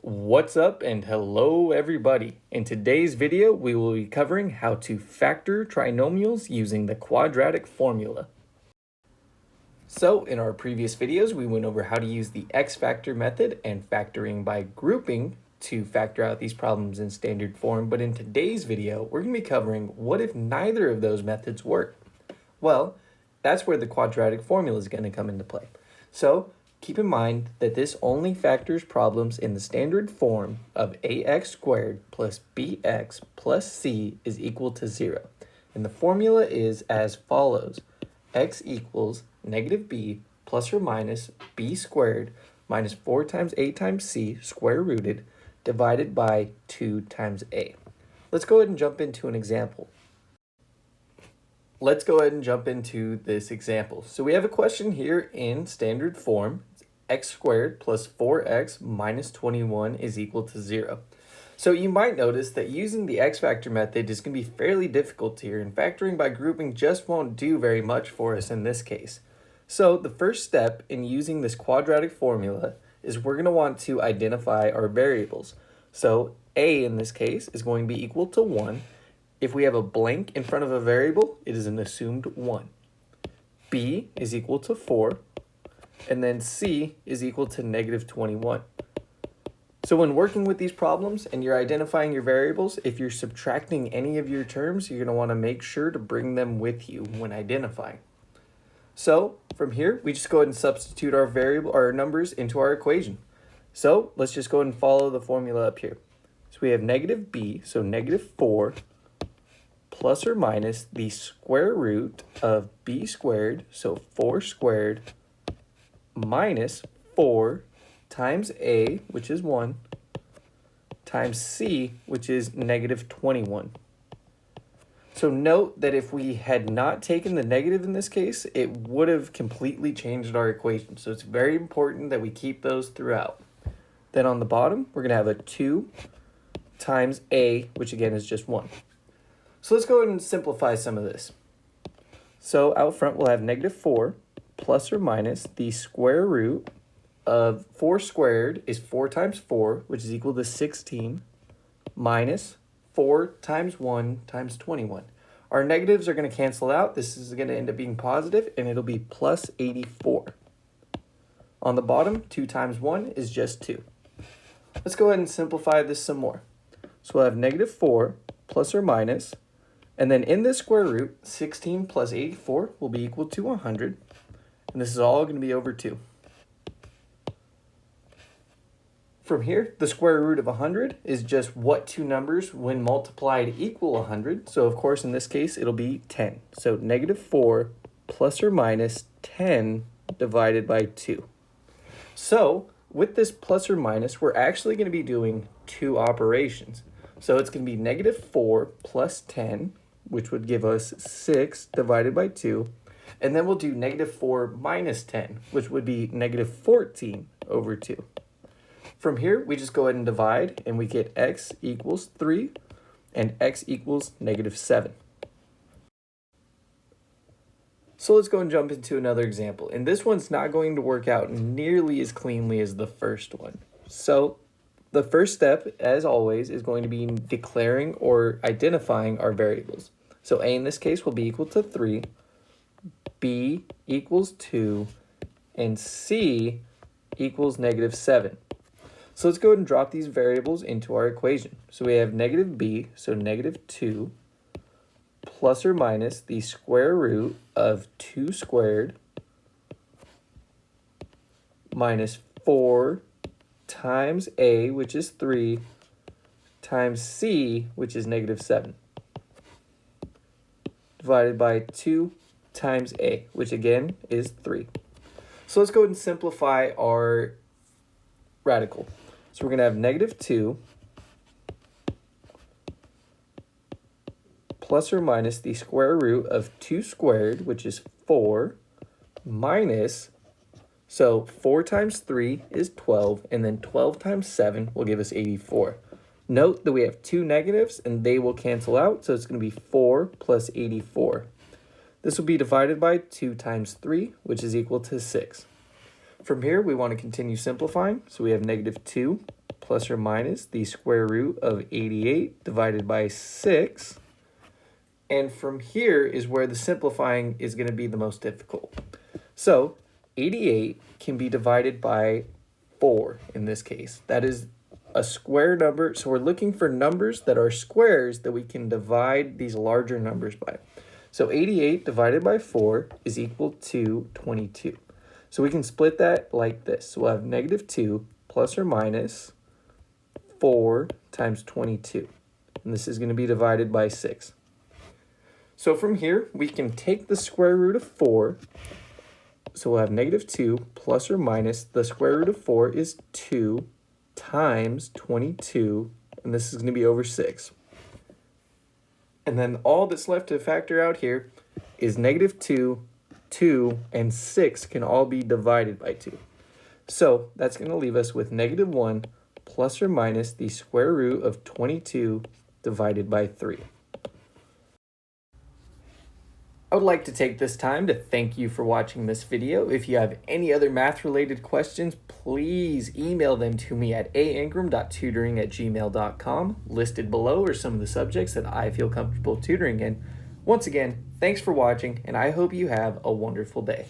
What's up and hello everybody. In today's video, we will be covering how to factor trinomials using the quadratic formula. So in our previous videos, we went over how to use the x-factor method and factoring by grouping to factor out these problems in standard form. But in today's video, we're going to be covering what if neither of those methods work. Well, that's where the quadratic formula is going to come into play. So keep in mind that this only factors problems in the standard form of ax squared plus bx plus c is equal to 0. And the formula is as follows. X equals negative b plus or minus b squared minus 4 times a times c square rooted divided by 2 times a. Let's go ahead and jump into an example. Let's go ahead and jump into this example. So we have a question here in standard form. X squared plus 4x minus 21 is equal to 0. So you might notice that using the x-factor method is going to be fairly difficult here, and factoring by grouping just won't do very much for us in this case. So the first step in using this quadratic formula is we're going to want to identify our variables. So a in this case is going to be equal to 1. If we have a blank in front of a variable, it is an assumed 1. B is equal to 4. And then c is equal to negative 21. So when working with these problems and you're identifying your variables, if you're subtracting any of your terms, you're going to want to make sure to bring them with you when identifying. So from here, we just go ahead and substitute our numbers into our equation. So let's just go ahead and follow the formula up here. So we have negative b, so negative 4 plus or minus the square root of b squared, so 4 squared, minus 4 times a, which is 1, times c, which is negative 21. So note that if we had not taken the negative in this case, it would have completely changed our equation. So it's very important that we keep those throughout. Then on the bottom, we're going to have a 2 times a, which again is just 1. So let's go ahead and simplify some of this. So out front, we'll have negative 4 plus or minus the square root of 4 squared is 4 times 4, which is equal to 16, minus 4 times 1 times 21. Our negatives are going to cancel out. This is going to end up being positive, and it'll be plus 84. On the bottom, 2 times 1 is just 2. Let's go ahead and simplify this some more. So we'll have negative 4 plus or minus, and then in this square root, 16 plus 84 will be equal to 100. And this is all going to be over 2. From here, the square root of 100 is just what two numbers when multiplied equal 100. So of course, in this case, it'll be 10. So negative 4 plus or minus 10 divided by 2. So with this plus or minus, we're actually going to be doing two operations. So it's going to be negative 4 plus 10, which would give us 6 divided by 2. And then we'll do negative 4 minus 10, which would be negative 14 over 2. From here, we just go ahead and divide, and we get x equals 3 and x equals negative 7. So let's go and jump into another example. And this one's not going to work out nearly as cleanly as the first one. So the first step, as always, is going to be declaring or identifying our variables. So a in this case will be equal to 3. B equals 2, and C equals negative 7. So let's go ahead and drop these variables into our equation. So we have negative b, so negative 2, plus or minus the square root of 2 squared minus 4 times a, which is 3, times c, which is negative 7, divided by 2 times a, which again is 3. So let's go ahead and simplify our radical. So we're going to have negative 2 plus or minus the square root of 2 squared, which is 4, minus, so 4 times 3 is 12, and then 12 times 7 will give us 84. Note that we have two negatives, and they will cancel out, so it's going to be 4 plus 84. This will be divided by 2 times 3, which is equal to 6. From here, we want to continue simplifying. So we have negative 2 plus or minus the square root of 88 divided by 6. And from here is where the simplifying is going to be the most difficult. So 88 can be divided by 4 in this case. That is a square number. So we're looking for numbers that are squares that we can divide these larger numbers by. So 88 divided by 4 is equal to 22. So we can split that like this. So we'll have negative 2 plus or minus 4 times 22. And this is going to be divided by 6. So from here, we can take the square root of 4. So we'll have negative 2 plus or minus the square root of 4 is 2 times 22. And this is going to be over 6. And then all that's left to factor out here is negative 2, 2, and 6 can all be divided by 2. So that's going to leave us with negative 1 plus or minus the square root of 22 divided by 3. I would like to take this time to thank you for watching this video. If you have any other math-related questions, please email them to me at aankrum.tutoring@gmail.com. Listed below are some of the subjects that I feel comfortable tutoring in. Once again, thanks for watching, and I hope you have a wonderful day.